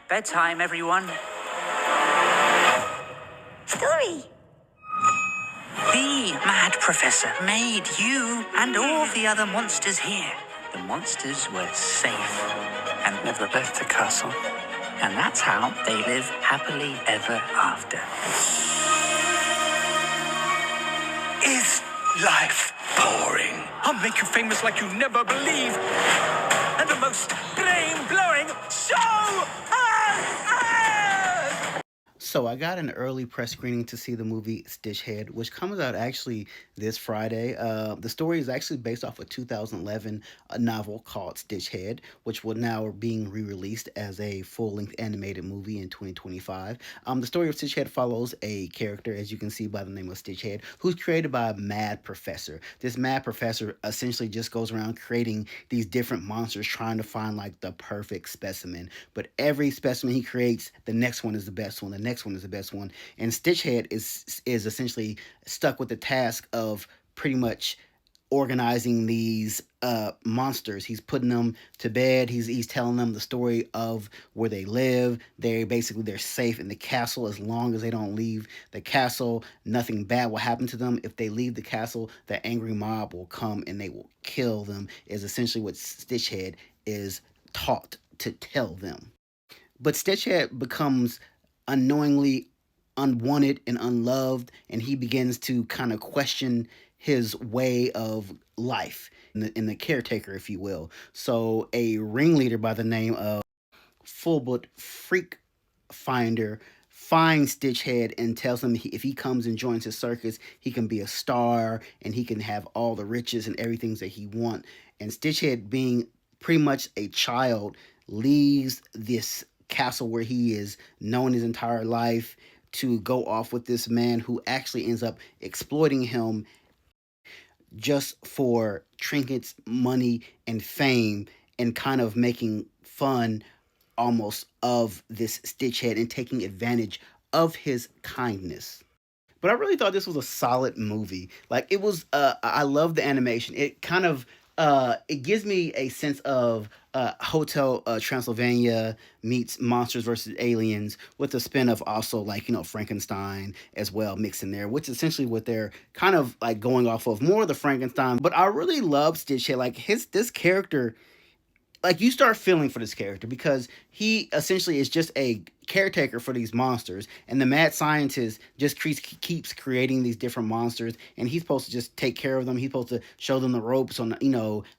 Bedtime, everyone. Story. The Mad Professor made you and all the other monsters here. The monsters were safe and never left the castle. And that's how they live happily ever after. Is life boring? I'll make you famous like you never believe. And the most brain-blowing show on earth! So I got an early press screening to see the movie Stitch Head, which comes out actually this Friday. The story is actually based off a 2011 novel called Stitch Head, which will now being re-released as a full-length animated movie in 2025. The story of Stitch Head follows a character, as you can see by the name of Stitch Head, who's created by a mad professor. This mad professor essentially just goes around creating these different monsters, trying to find like the perfect specimen. But every specimen he creates, the next one is the best one. The next one is the best one. And Stitch Head is essentially stuck with the task of pretty much organizing these monsters. He's putting them to bed. He's telling them the story of where they live. They're safe in the castle as long as they don't leave the castle. Nothing bad will happen to them. If they leave the castle, the angry mob will come and they will kill them. Is essentially what Stitch Head is taught to tell them. But Stitch Head becomes unknowingly unwanted and unloved, and he begins to kind of question his way of life in the caretaker, if you will. So a ringleader by the name of Fulbert Freak Finder finds Stitch Head and tells him if he comes and joins his circus, he can be a star and he can have all the riches and everything that he wants. And Stitch Head, being pretty much a child, leaves this castle where he is known his entire life to go off with this man who actually ends up exploiting him just for trinkets, money, and fame, and kind of making fun almost of this Stitch Head and taking advantage of his kindness. But I really thought this was a solid movie. Like it was, I love the animation. It kind of, it gives me a sense of Hotel Transylvania meets Monsters versus Aliens with a spin of also like Frankenstein as well mixed in there, which is essentially what they're kind of like going off of more of the Frankenstein. But I really love Stitch Head. Like this character, like you start feeling for this character because he essentially is just a caretaker for these monsters, and the mad scientist just keeps creating these different monsters, and he's supposed to just take care of them. He's supposed to show them the ropes on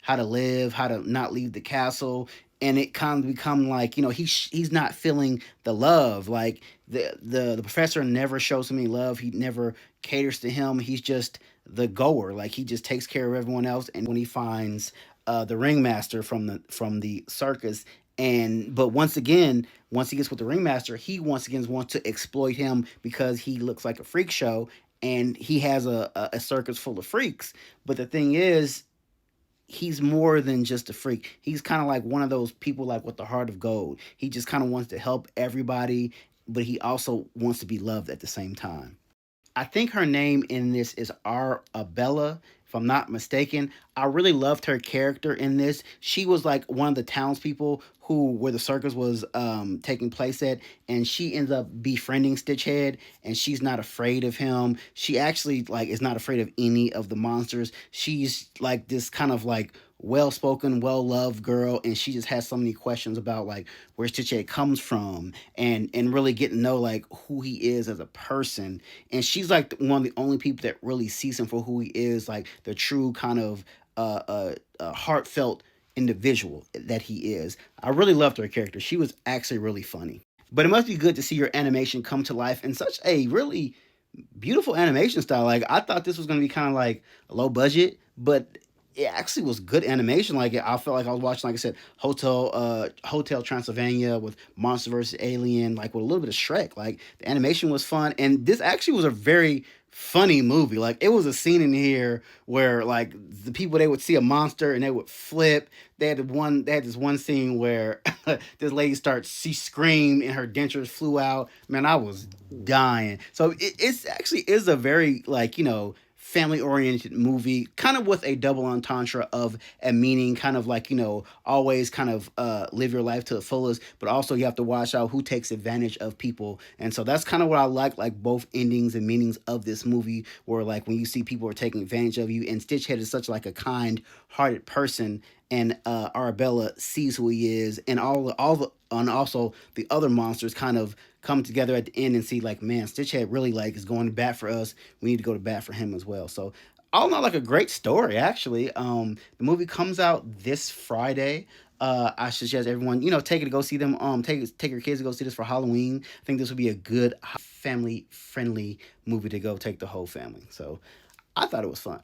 how to live, how to not leave the castle. And it kind of become like he's not feeling the love. Like the professor never shows him any love. He never caters to him. He's just the goer. Like he just takes care of everyone else. And when he finds the ringmaster from the circus, but once again, once he gets with the ringmaster, he once again wants to exploit him because he looks like a freak show and he has a circus full of freaks. But the thing is, he's more than just a freak. He's kind of like one of those people like with the heart of gold. He just kind of wants to help everybody, but he also wants to be loved at the same time. I think her name in this is Arabella, if I'm not mistaken. I really loved her character in this. She was like one of the townspeople where the circus was taking place at, and she ends up befriending Stitch Head, and she's not afraid of him. She actually like is not afraid of any of the monsters. She's like this kind of like well-spoken, well-loved girl, and she just has so many questions about like where Stitch Head comes from, and really getting to know like who he is as a person. And she's like one of the only people that really sees him for who he is, like the true kind of heartfelt individual that he is. I really loved her character. She was actually really funny. But it must be good to see your animation come to life in such a really beautiful animation style. Like I thought this was going to be kind of like low budget, but it actually was good animation. Like I felt like I was watching, like I said, Hotel Transylvania with Monster vs. Alien, like with a little bit of Shrek. Like the animation was fun, and this actually was a very funny movie. Like it was a scene in here where like the people, they would see a monster and they would flip. They had this one scene where this lady she screamed and her dentures flew out. Man, I was dying. So it's actually is a very like family oriented movie, kind of with a double entendre of a meaning, kind of like, always kind of live your life to the fullest, but also you have to watch out who takes advantage of people. And so that's kind of what I like both endings and meanings of this movie, where like when you see people are taking advantage of you, and Stitchhead is such like a kind hearted person, and Arabella sees who he is, and all the and also the other monsters kind of come together at the end and see like, man, Stitchhead really like is going to bat for us. We need to go to bat for him as well. So all in all, like a great story actually. The movie comes out this Friday. I suggest everyone, take it to go see them. Take your kids to go see this for Halloween. I think this would be a good family friendly movie to go take the whole family. So I thought it was fun.